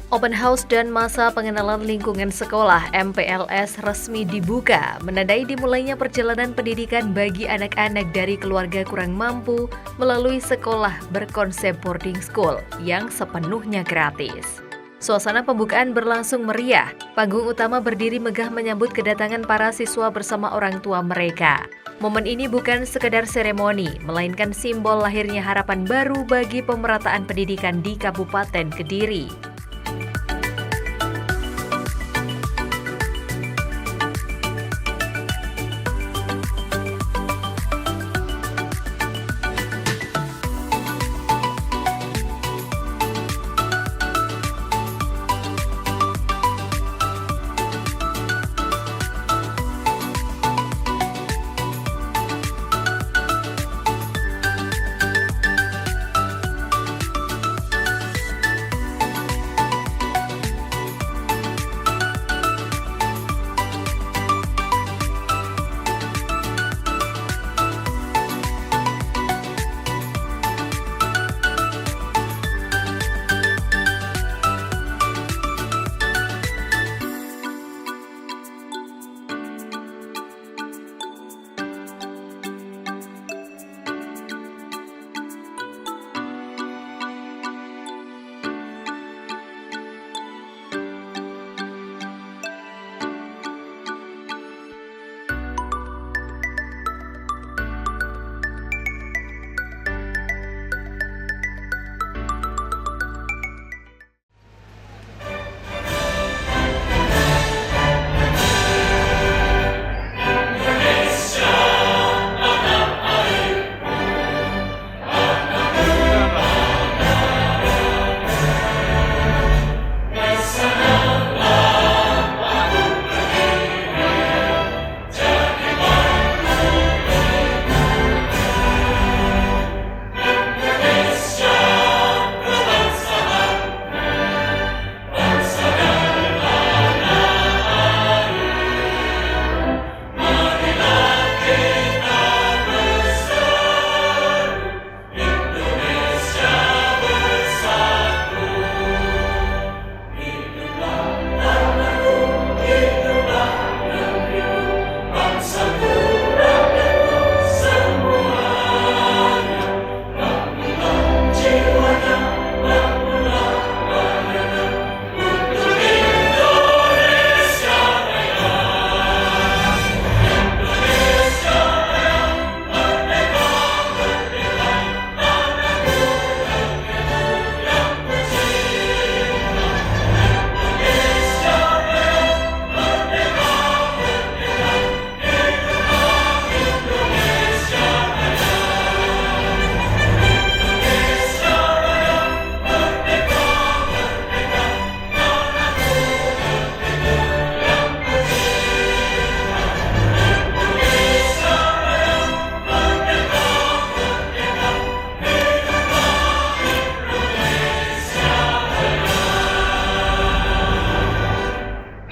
Open House dan masa pengenalan lingkungan sekolah (MPLS) resmi dibuka, menandai dimulainya perjalanan pendidikan bagi anak-anak dari keluarga kurang mampu melalui sekolah berkonsep boarding school yang sepenuhnya gratis. Suasana pembukaan berlangsung meriah. Panggung utama berdiri megah menyambut kedatangan para siswa bersama orang tua mereka. Momen ini bukan sekedar seremoni, melainkan simbol lahirnya harapan baru bagi pemerataan pendidikan di Kabupaten Kediri.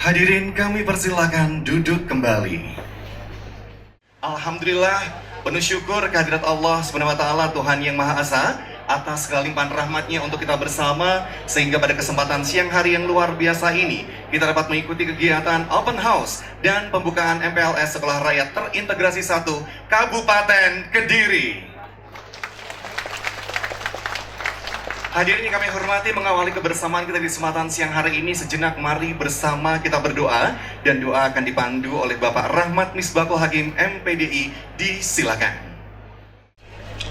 Hadirin, kami persilakan duduk kembali. Alhamdulillah, penuh syukur kehadirat Allah SWT, Tuhan Yang Maha Esa, atas segala limpahan rahmatnya untuk kita bersama, sehingga pada kesempatan siang hari yang luar biasa ini kita dapat mengikuti kegiatan Open House dan pembukaan MPLS Sekolah Rakyat Terintegrasi 1 Kabupaten Kediri. Hadirin yang kami hormati, mengawali kebersamaan kita di kesempatan siang hari ini, sejenak mari bersama kita berdoa, dan doa akan dipandu oleh Bapak Rahmat Misbahul Hakim MPDI. Disilakan.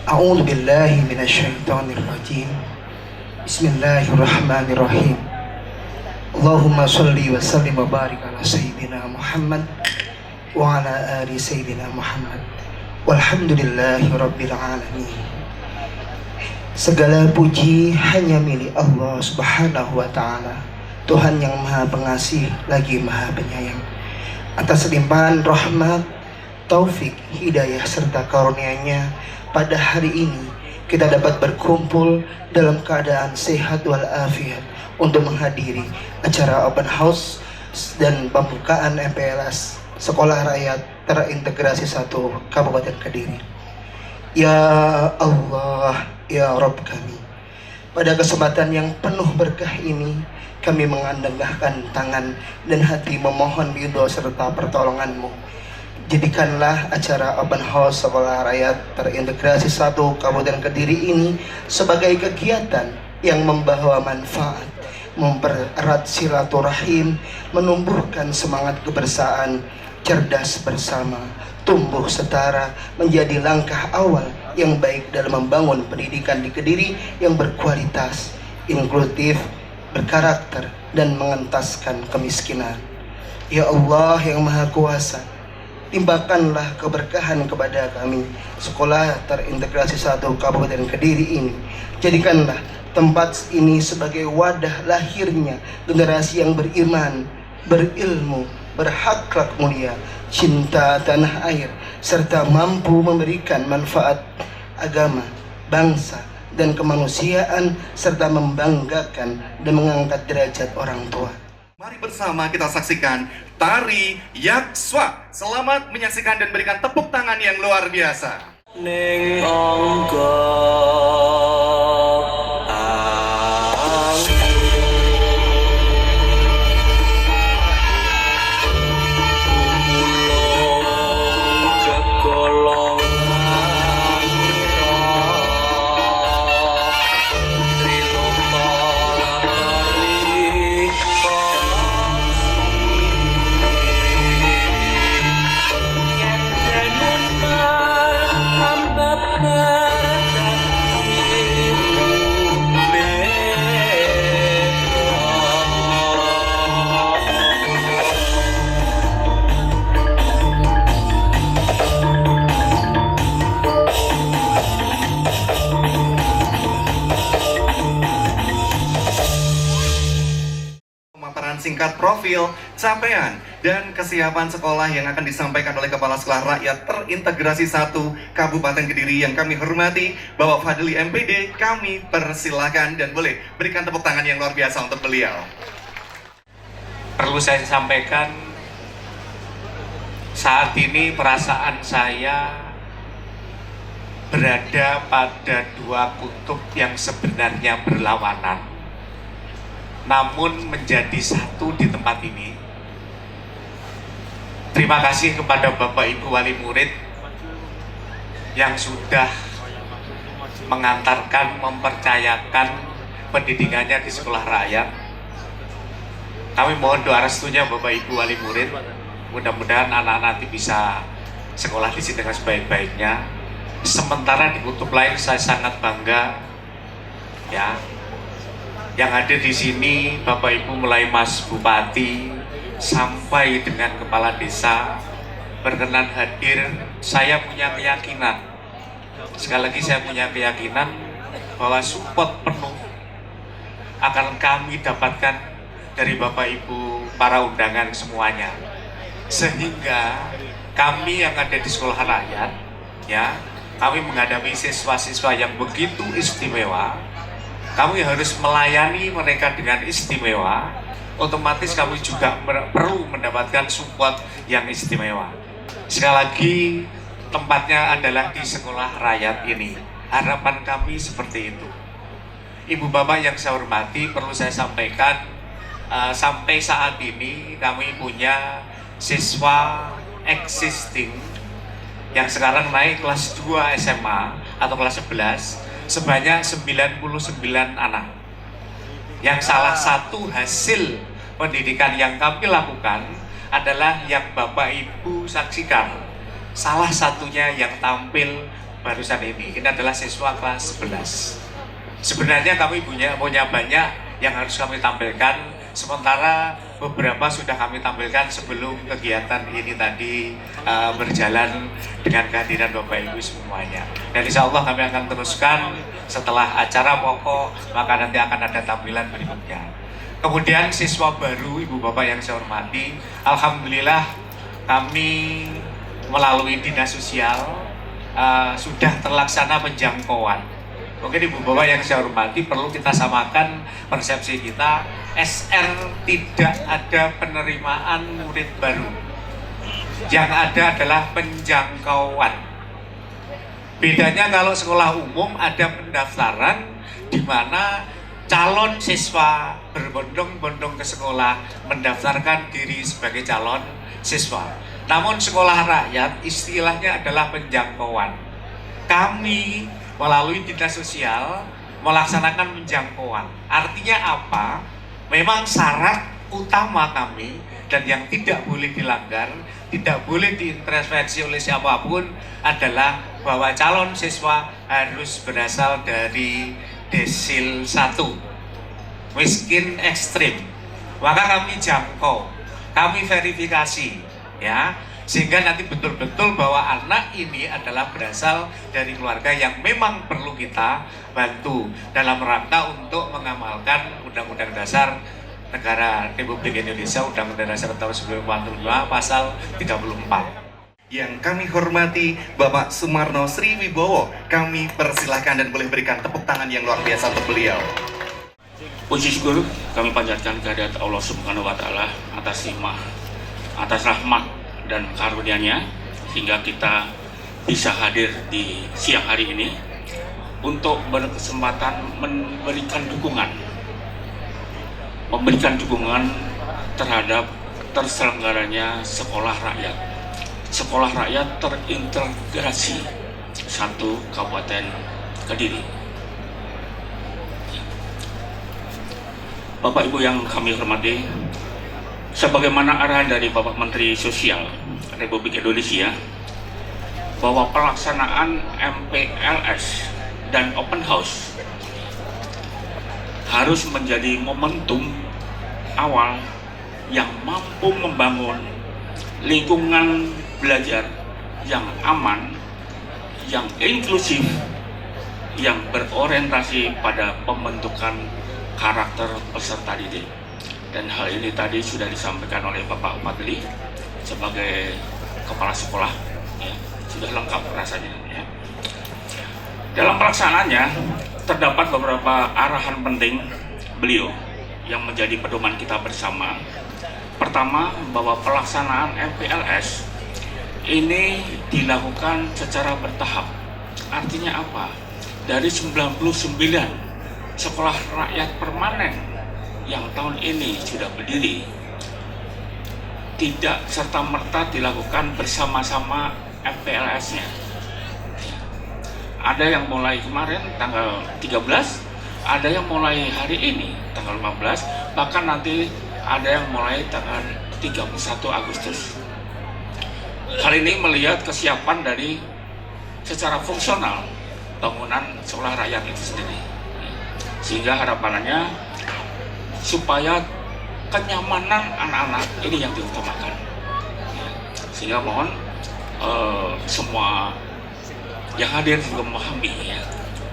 A'udzu billahi minasyaitonir rajim. Bismillahirrahmanirrahim. Allahumma shalli wa sallim wa barik ala sayyidina Muhammad wa ala ali sayyidina Muhammad. Walhamdulillahi rabbil alamin. Segala puji hanya milik Allah Subhanahu wa ta'ala, Tuhan yang Maha Pengasih lagi Maha Penyayang. Atas limpahan rahmat, taufik, hidayah serta karunia-Nya, pada hari ini kita dapat berkumpul dalam keadaan sehat walafiat untuk menghadiri acara Open House dan pembukaan MPLS Sekolah Rakyat Terintegrasi 1 Kabupaten Kediri. Ya Allah, ya Rabb kami, pada kesempatan yang penuh berkah ini kami mengandengkan tangan dan hati memohon ridho serta pertolongan-Mu. Jadikanlah acara open house sekolah rakyat terintegrasi 1 Kabupaten Kediri ini sebagai kegiatan yang membawa manfaat, mempererat silaturahim, menumbuhkan semangat kebersamaan, cerdas bersama, tumbuh setara, menjadi langkah awal yang baik dalam membangun pendidikan di Kediri yang berkualitas, inklusif, berkarakter, dan mengentaskan kemiskinan. Ya Allah yang Maha Kuasa, timpakanlah keberkahan kepada kami sekolah terintegrasi 1 Kabupaten Kediri ini. Jadikanlah tempat ini sebagai wadah lahirnya generasi yang beriman, berilmu, berakhlak mulia, cinta tanah air, serta mampu memberikan manfaat agama, bangsa, dan kemanusiaan, serta membanggakan dan mengangkat derajat orang tua. Mari bersama kita saksikan tari Yakswa. Selamat menyaksikan dan berikan tepuk tangan yang luar biasa. Ning angka singkat profil, capaian, dan kesiapan sekolah yang akan disampaikan oleh Kepala Sekolah Rakyat Terintegrasi 1 Kabupaten Kediri yang kami hormati, Bapak Fadli MPD. Kami persilahkan dan boleh berikan tepuk tangan yang luar biasa untuk beliau. Perlu saya sampaikan, saat ini perasaan saya berada pada 2 kutub yang sebenarnya berlawanan, namun menjadi satu di tempat ini. Terima kasih kepada Bapak Ibu Wali Murid yang sudah mengantarkan, mempercayakan pendidikannya di sekolah rakyat. Kami mohon doa restunya Bapak Ibu Wali Murid. Mudah-mudahan anak-anak nanti bisa sekolah di sini dengan sebaik-baiknya. Sementara di kutub lain saya sangat bangga, ya, yang hadir di sini Bapak Ibu mulai Mas Bupati sampai dengan Kepala Desa berkenan hadir. Saya punya keyakinan, sekali lagi saya punya keyakinan bahwa support penuh akan kami dapatkan dari Bapak Ibu para undangan semuanya, sehingga kami yang ada di sekolah rakyat, ya, kami menghadapi siswa-siswa yang begitu istimewa. Kami harus melayani mereka dengan istimewa, otomatis kami juga perlu mendapatkan support yang istimewa. Sekali lagi, tempatnya adalah di sekolah rakyat ini. Harapan kami seperti itu. Ibu Bapak yang saya hormati, perlu saya sampaikan, sampai saat ini kami punya siswa existing yang sekarang naik kelas 2 SMA atau kelas 11, sebanyak 99 anak. Yang salah satu hasil pendidikan yang kami lakukan adalah yang Bapak Ibu saksikan. Salah satunya yang tampil barusan ini adalah siswa kelas 11. Sebenarnya kami punya banyak yang harus kami tampilkan, sementara beberapa sudah kami tampilkan sebelum kegiatan ini tadi berjalan dengan kehadiran Bapak Ibu semuanya. Dan insya Allah kami akan teruskan setelah acara pokok, maka nanti akan ada tampilan berikutnya. Kemudian siswa baru, Ibu Bapak yang saya hormati, alhamdulillah kami melalui Dinas Sosial sudah terlaksana penjangkauan. Mungkin Ibu Bapak yang saya hormati, perlu kita samakan persepsi kita. SR tidak ada penerimaan murid baru, yang ada adalah penjangkauan. Bedanya kalau sekolah umum ada pendaftaran di mana calon siswa berbondong-bondong ke sekolah mendaftarkan diri sebagai calon siswa. Namun sekolah rakyat istilahnya adalah penjangkauan. Kami melalui dinas sosial melaksanakan penjangkauan. Artinya apa? Memang syarat utama kami dan yang tidak boleh dilanggar, tidak boleh diintervensi oleh siapapun adalah bahwa calon siswa harus berasal dari desil 1, miskin ekstrim. Maka kami jangkau, kami verifikasi, ya, sehingga nanti betul-betul bahwa anak ini adalah berasal dari keluarga yang memang perlu kita bantu dalam rangka untuk mengamalkan Undang-Undang Dasar Negara Republik Indonesia, Undang-Undang Dasar tahun 1945 pasal 34. Yang kami hormati Bapak Sumarno Sri Wibowo, kami persilahkan dan boleh berikan tepuk tangan yang luar biasa untuk beliau. Puji syukur kami panjatkan kehadirat Allah Subhanahu wa Ta'ala atas rahmat dan karunia-Nya sehingga kita bisa hadir di siang hari ini untuk berkesempatan memberikan dukungan terhadap terselenggaranya sekolah rakyat. Sekolah rakyat terintegrasi satu Kabupaten Kediri. Bapak Ibu yang kami hormati, sebagaimana arahan dari Bapak Menteri Sosial Republik Indonesia bahwa pelaksanaan MPLS dan Open House harus menjadi momentum awal yang mampu membangun lingkungan belajar yang aman, yang inklusif, yang berorientasi pada pembentukan karakter peserta didik. Dan hal ini tadi sudah disampaikan oleh Bapak Fadli sebagai kepala sekolah, ya, sudah lengkap rasanya. Ya. Dalam pelaksanaannya terdapat beberapa arahan penting beliau yang menjadi pedoman kita bersama. Pertama, bahwa pelaksanaan MPLS ini dilakukan secara bertahap. Artinya apa? Dari 99 sekolah rakyat permanen yang tahun ini sudah berdiri, tidak serta-merta dilakukan bersama-sama MPLS-nya. Ada yang mulai kemarin tanggal 13, ada yang mulai hari ini tanggal 15, bahkan nanti ada yang mulai tanggal 31 Agustus. Hal ini melihat kesiapan dari secara fungsional bangunan sekolah rakyat itu sendiri. Sehingga harapannya supaya kenyamanan anak-anak ini yang diutamakan. Sehingga mohon semua yang hadir juga memahami, ya,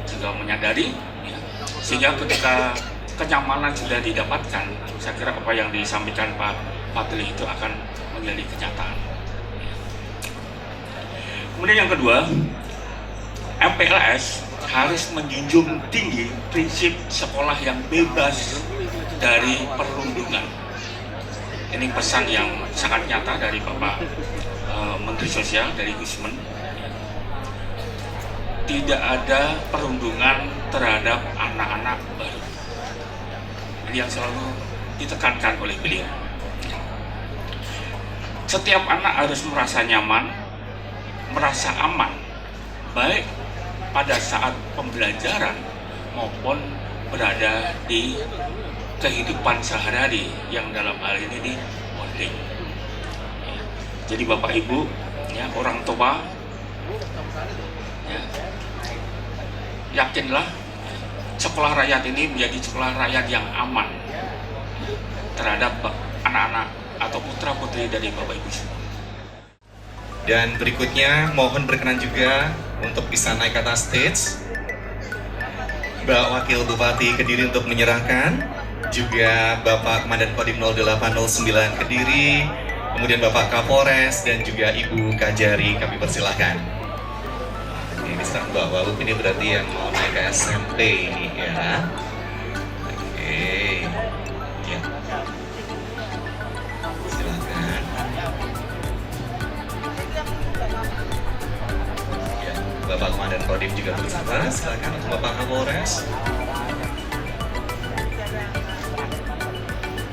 juga menyadari, ya, sehingga ketika kenyamanan sudah didapatkan, saya kira apa yang disampaikan Pak Fadli itu akan menjadi kenyataan. Kemudian yang kedua, MPLS harus menjunjung tinggi prinsip sekolah yang bebas dari perundungan. Ini pesan yang sangat nyata dari Bapak Menteri Sosial, dari Gusmen. Tidak ada perundungan terhadap anak-anak baru. Ini yang selalu ditekankan oleh beliau. Setiap anak harus merasa nyaman, merasa aman, baik pada saat pembelajaran maupun berada di kehidupan sehari-hari yang dalam hal ini di boarding. Jadi Bapak Ibu, ya, orang tua, ya, yakinlah sekolah rakyat ini menjadi sekolah rakyat yang aman terhadap anak-anak atau putra-putri dari Bapak Ibu semua. Dan berikutnya mohon berkenan juga untuk bisa naik ke atas stage Mbak Wakil Bupati Kediri untuk menyerahkan, juga Bapak Komandan Kodim 0809 Kediri, kemudian Bapak Kapolres dan juga Ibu Kajari, kami persilahkan. Ini sedang Mbak Walup, ini berarti yang mau naik ke SMP ini, ya. Oke, ya. Silakan. Ya, Bapak Komandan Kodim juga bersama, silakan Bapak Kapolres.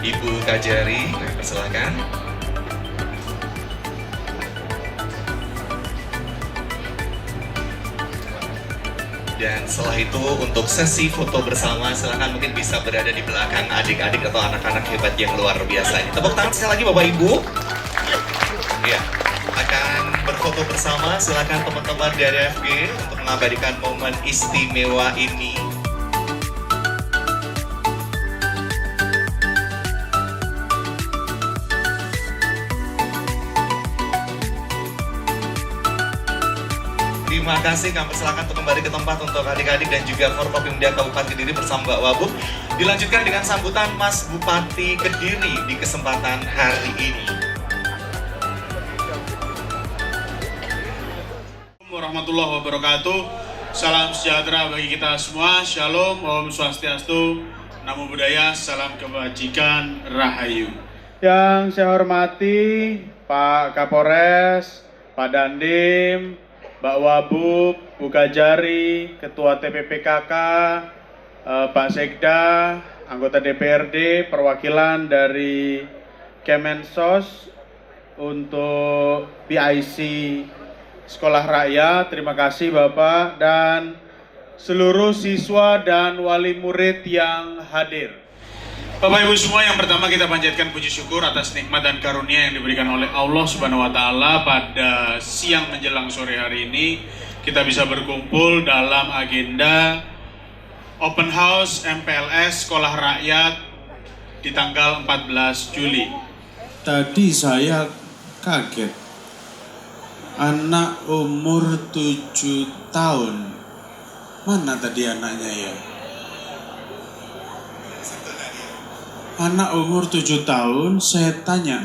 Ibu Kajari, persilakan. Dan setelah itu untuk sesi foto bersama, silakan mungkin bisa berada di belakang adik-adik atau anak-anak hebat yang luar biasa ini. Tepuk tangan sekali lagi Bapak Ibu. Ya, akan berfoto bersama. Silakan teman-teman dari FG untuk mengabadikan momen istimewa ini. Terima kasih, kami persilakan untuk kembali ke tempat untuk adik-adik dan juga Forkopimda Kabupaten Kediri bersama Mbak Wabub. Dilanjutkan dengan sambutan Mas Bupati Kediri di kesempatan hari ini. Warahmatullahi wabarakatuh. Salam sejahtera bagi kita semua. Shalom, Om Swastiastu, Namo Buddhaya, salam kebajikan, Rahayu. Yang saya hormati Pak Kapolres, Pak Dandim, Mbak Wabub, Bu Kajari, Ketua TPPKK, Pak Sekda, anggota DPRD, perwakilan dari Kemensos untuk PIC Sekolah Rakyat, terima kasih Bapak, dan seluruh siswa dan wali murid yang hadir. Bapak Ibu semua, yang pertama kita panjatkan puji syukur atas nikmat dan karunia yang diberikan oleh Allah Subhanahu wa taala pada siang menjelang sore hari ini. Kita bisa berkumpul dalam agenda Open House MPLS Sekolah Rakyat di tanggal 14 Juli. Tadi saya kaget. Anak umur 7 tahun. Mana tadi anaknya ya? Anak umur 7 tahun, saya tanya,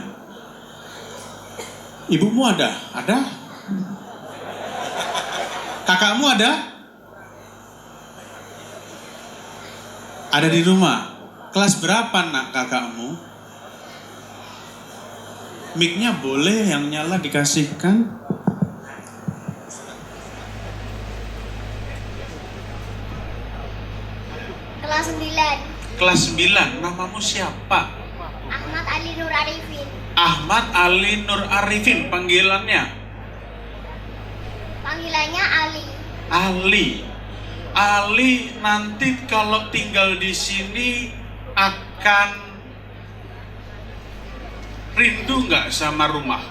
ibumu ada? Ada? Kakakmu ada? Ada di rumah. Kelas berapa nak kakakmu? Mic-nya boleh yang nyala dikasihkan? Kelas 9. Kelas 9, namamu siapa? Ahmad Ali Nur Arifin. Ahmad Ali Nur Arifin, panggilannya? Panggilannya Ali. Ali. Ali nanti kalau tinggal di sini akan rindu nggak sama rumah?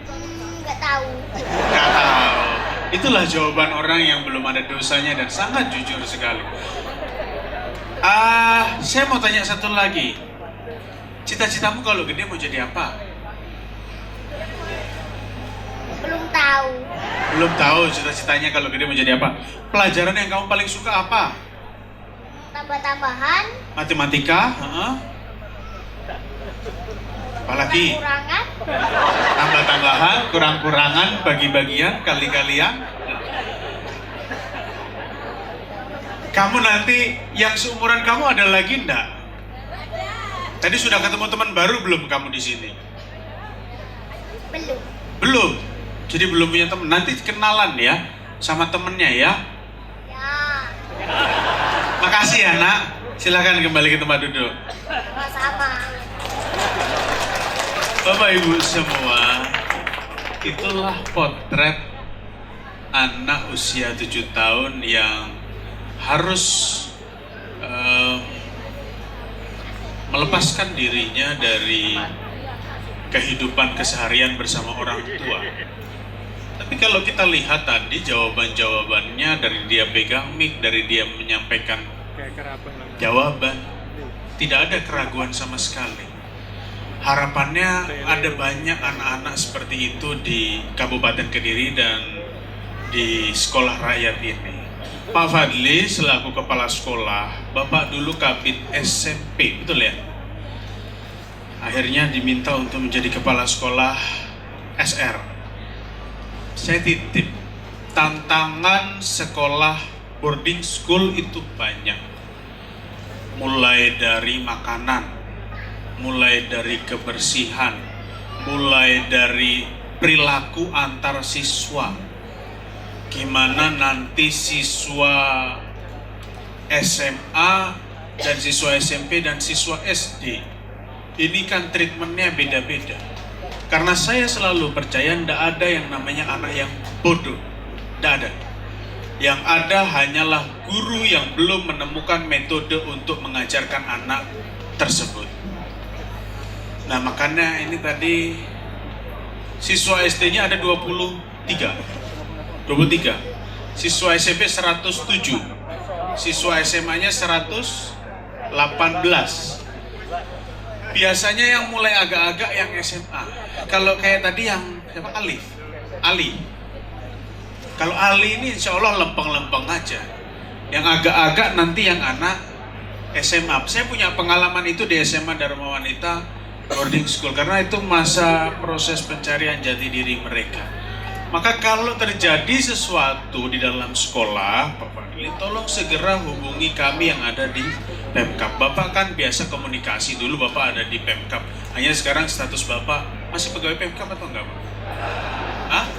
Nggak tahu. Nggak tahu. Itulah jawaban orang yang belum ada dosanya dan sangat jujur sekali. Saya mau tanya satu lagi. Cita-citamu kalau gede mau jadi apa? Belum tahu. Belum tahu cita-citanya kalau gede mau jadi apa. Pelajaran yang kamu paling suka apa? Tambah-tambahan. Matematika? Apalagi? Kurangan. Tambah-tambahan, kurang-kurangan, bagi-bagian, kali-kalian. Kamu nanti yang seumuran kamu ada lagi enggak? Tadi sudah ketemu teman baru belum kamu di sini? Belum. Belum. Jadi belum punya teman. Nanti kenalan ya sama temennya ya. Ya. Makasih ya nak. Silakan kembali ke tempat duduk. Sama. Bapak Ibu semua, itulah potret anak usia 7 tahun yang harus melepaskan dirinya dari kehidupan keseharian bersama orang tua. Tapi kalau kita lihat tadi jawaban-jawabannya, dari dia pegang mic, dari dia menyampaikan jawaban, tidak ada keraguan sama sekali. Harapannya ada banyak anak-anak seperti itu di Kabupaten Kediri dan di sekolah rakyat ini. Pak Fadli selaku kepala sekolah, Bapak dulu kabit SMP, betul ya? Akhirnya diminta untuk menjadi kepala sekolah SR. Saya titip, tantangan sekolah boarding school itu banyak. Mulai dari makanan, mulai dari kebersihan, mulai dari perilaku antar siswa. Gimana nanti siswa SMA dan siswa SMP dan siswa SD ini kan treatmentnya beda-beda. Karena saya selalu percaya tidak ada yang namanya anak yang bodoh, tidak ada. Yang ada hanyalah guru yang belum menemukan metode untuk mengajarkan anak tersebut. Nah makanya ini tadi siswa SD-nya ada 23, siswa SMP 107, siswa SMA-nya 118. Biasanya yang mulai agak-agak yang SMA. Kalau kayak tadi yang siapa? Ali. Kalau Ali ini insya Allah lempeng-lempeng aja. Yang agak-agak nanti yang anak SMA. Saya punya pengalaman itu di SMA Dharma Wanita boarding school. Karena itu masa proses pencarian jati diri mereka. Maka kalau terjadi sesuatu di dalam sekolah, Bapak Dili, tolong segera hubungi kami yang ada di Pemkab. Bapak kan biasa komunikasi, dulu Bapak ada di Pemkab. Hanya sekarang status Bapak masih pegawai Pemkab atau enggak, Pak? Hah?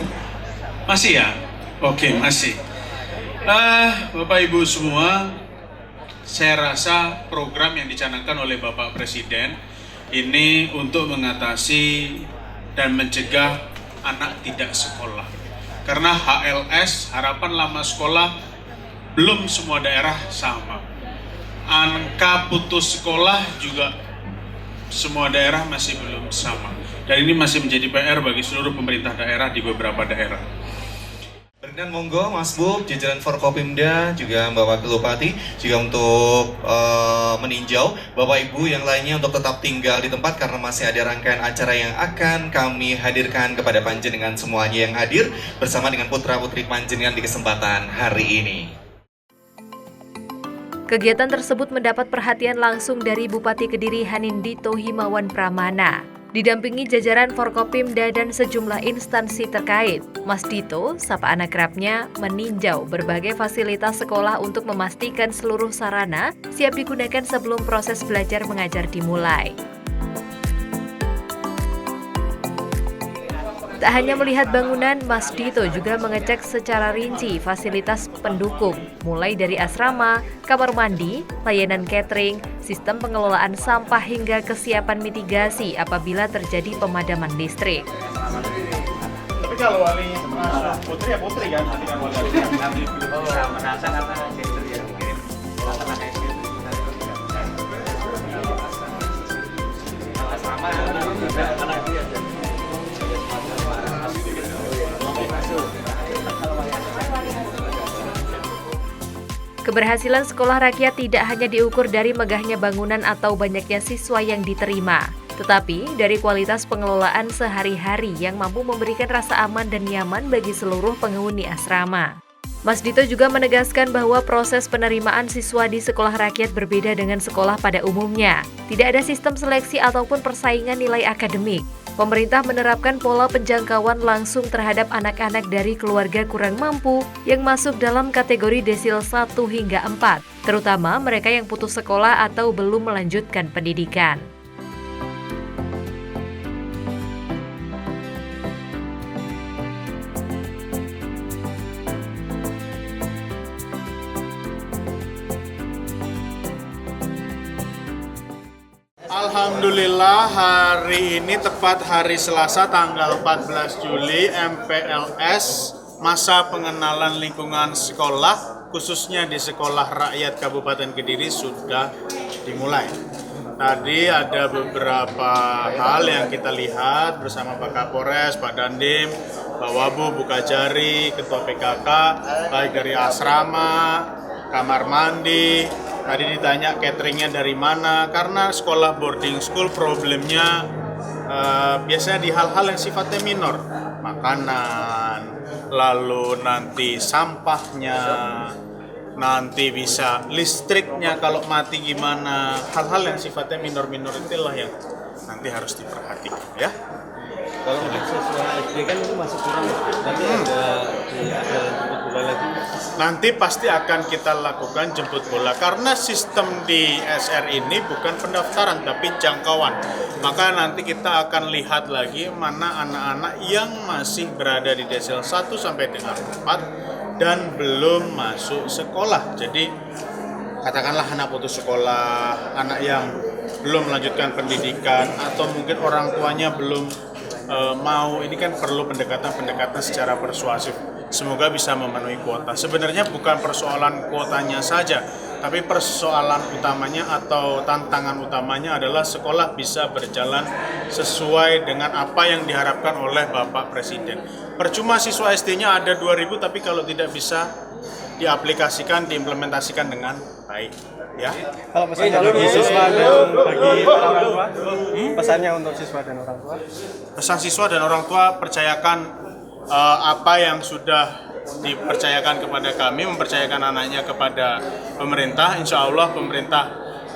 Masih ya? Oke, masih. Bapak Ibu semua, saya rasa program yang dicanangkan oleh Bapak Presiden ini untuk mengatasi dan mencegah anak tidak sekolah. Karena HLS, harapan lama sekolah, belum semua daerah sama. Angka putus sekolah juga semua daerah masih belum sama. Dan ini masih menjadi PR bagi seluruh pemerintah daerah di beberapa daerah. Dan monggo Mas Bu, jajaran Forkopimda, juga Mbak Wakil Bupati, juga untuk meninjau Bapak Ibu yang lainnya untuk tetap tinggal di tempat karena masih ada rangkaian acara yang akan kami hadirkan kepada panjenengan semuanya yang hadir bersama dengan putra-putri panjenengan di kesempatan hari ini. Kegiatan tersebut mendapat perhatian langsung dari Bupati Kediri Hanindito Himawan Pramana. Didampingi jajaran Forkopimda dan sejumlah instansi terkait, Mas Dito, sapa anak kerapnya, meninjau berbagai fasilitas sekolah untuk memastikan seluruh sarana siap digunakan sebelum proses belajar mengajar dimulai. Tak hanya melihat bangunan, Mas Dito juga mengecek secara rinci fasilitas pendukung, mulai dari asrama, kamar mandi, layanan catering, sistem pengelolaan sampah hingga kesiapan mitigasi apabila terjadi pemadaman listrik. Tapi kalau wali putri ya putri kan, nanti kan wali bisa menasang apa ya mungkin asrama Keberhasilan sekolah rakyat tidak hanya diukur dari megahnya bangunan atau banyaknya siswa yang diterima, tetapi dari kualitas pengelolaan sehari-hari yang mampu memberikan rasa aman dan nyaman bagi seluruh penghuni asrama. Mas Dito juga menegaskan bahwa proses penerimaan siswa di sekolah rakyat berbeda dengan sekolah pada umumnya. Tidak ada sistem seleksi ataupun persaingan nilai akademik. Pemerintah menerapkan pola penjangkauan langsung terhadap anak-anak dari keluarga kurang mampu yang masuk dalam kategori desil 1 hingga 4, terutama mereka yang putus sekolah atau belum melanjutkan pendidikan. Alhamdulillah hari ini tepat hari Selasa tanggal 14 Juli MPLS masa pengenalan lingkungan sekolah khususnya di Sekolah Rakyat Kabupaten Kediri sudah dimulai. Tadi ada beberapa hal yang kita lihat bersama Pak Kapolres, Pak Dandim, Pak Wabu, Bu Kajari, Ketua PKK, baik dari asrama, kamar mandi. Tadi ditanya cateringnya dari mana, karena sekolah boarding school problemnya biasanya di hal-hal yang sifatnya minor. Makanan, lalu nanti sampahnya, nanti bisa listriknya kalau mati gimana. Hal-hal yang sifatnya minor-minor itulah yang nanti harus diperhatikan ya. Kalau untuk siswa SD kan itu masih kurang, nanti ada jemput bola lagi. Nanti pasti akan kita lakukan jemput bola karena sistem di SR ini bukan pendaftaran tapi jangkauan. Maka nanti kita akan lihat lagi mana anak-anak yang masih berada di desil 1 sampai dengan 4 dan belum masuk sekolah. Jadi katakanlah anak putus sekolah, anak yang belum melanjutkan pendidikan atau mungkin orang tuanya belum mau, ini kan perlu pendekatan-pendekatan secara persuasif. Semoga bisa memenuhi kuota. Sebenarnya bukan persoalan kuotanya saja, tapi persoalan utamanya atau tantangan utamanya adalah sekolah bisa berjalan sesuai dengan apa yang diharapkan oleh Bapak Presiden. Percuma siswa SD-nya ada 2.000, tapi kalau tidak bisa diaplikasikan, diimplementasikan dengan baik. Ya. Kalau pesannya bagi siswa dan bagi orang tua, pesannya untuk siswa dan orang tua? Pesan siswa dan orang tua, percayakan apa yang sudah dipercayakan kepada kami, mempercayakan anaknya kepada pemerintah. Insya Allah pemerintah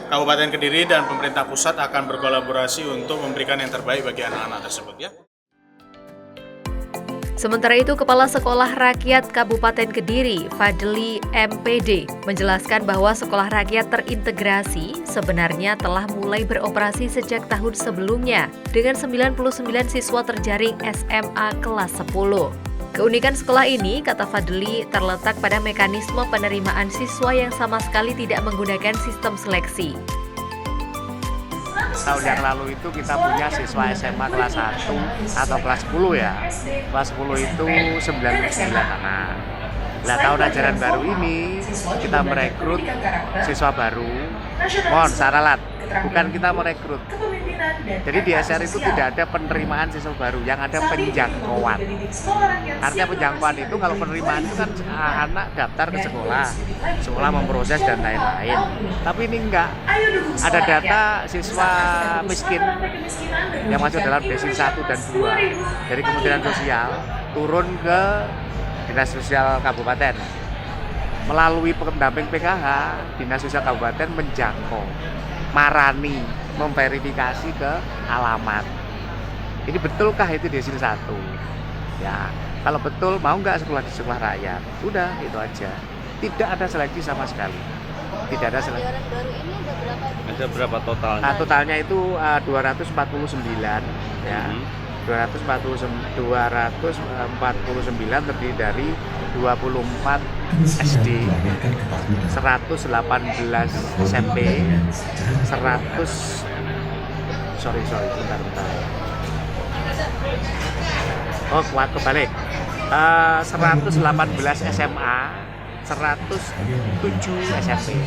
Kabupaten Kediri dan pemerintah pusat akan berkolaborasi untuk memberikan yang terbaik bagi anak-anak tersebut. Ya. Sementara itu, Kepala Sekolah Rakyat Kabupaten Kediri, Fadli MPD, menjelaskan bahwa sekolah rakyat terintegrasi sebenarnya telah mulai beroperasi sejak tahun sebelumnya dengan 99 siswa terjaring SMA kelas 10. Keunikan sekolah ini, kata Fadli, terletak pada mekanisme penerimaan siswa yang sama sekali tidak menggunakan sistem seleksi. Tahun yang lalu itu kita punya siswa SMA kelas 1 atau kelas 10 ya. Kelas 10 itu 99 anak. Nah, tahun ajaran baru ini kita merekrut siswa baru. Mohon saralat, bukan kita merekrut. Jadi di SR itu tidak ada penerimaan siswa baru, yang ada penjangkauan. Artinya penjangkauan itu kalau penerimaan itu kan anak daftar ke sekolah, sekolah memproses dan lain-lain. Tapi ini enggak. Ada data siswa miskin yang masuk dalam desil 1 dan 2 dari Kementerian Sosial turun ke Dinas Sosial Kabupaten. Melalui pendamping PKH, Dinas Sosial Kabupaten menjangkau, marani, memverifikasi ke alamat. Ini betulkah itu desil 1? Ya, kalau betul mau nggak sekolah di sekolah rakyat? Udah, itu aja. Tidak ada seleksi sama sekali. Tidak ada seleksi. Ada berapa totalnya? Nah, totalnya itu 249 ya. 249 terdiri dari 24 SD, 118 SMP, 100 bentar. Oh, kuat kebalik. 118 SMA, 107 SMP.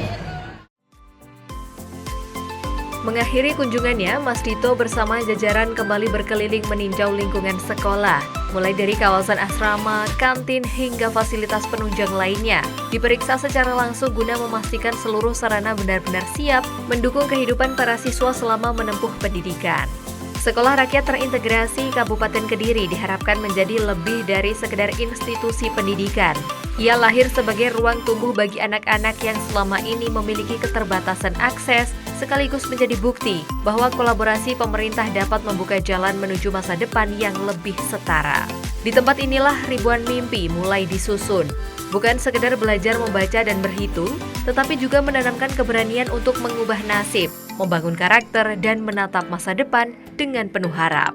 Mengakhiri kunjungannya, Mas Dito bersama jajaran kembali berkeliling meninjau lingkungan sekolah, mulai dari kawasan asrama, kantin, hingga fasilitas penunjang lainnya. Diperiksa secara langsung guna memastikan seluruh sarana benar-benar siap mendukung kehidupan para siswa selama menempuh pendidikan. Sekolah Rakyat Terintegrasi Kabupaten Kediri diharapkan menjadi lebih dari sekedar institusi pendidikan. Ia lahir sebagai ruang tumbuh bagi anak-anak yang selama ini memiliki keterbatasan akses, sekaligus menjadi bukti bahwa kolaborasi pemerintah dapat membuka jalan menuju masa depan yang lebih setara. Di tempat inilah ribuan mimpi mulai disusun. Bukan sekedar belajar membaca dan berhitung, tetapi juga menanamkan keberanian untuk mengubah nasib, membangun karakter, dan menatap masa depan dengan penuh harap.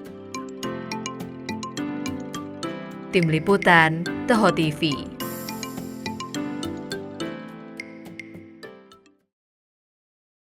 Tim Liputan, Toho TV.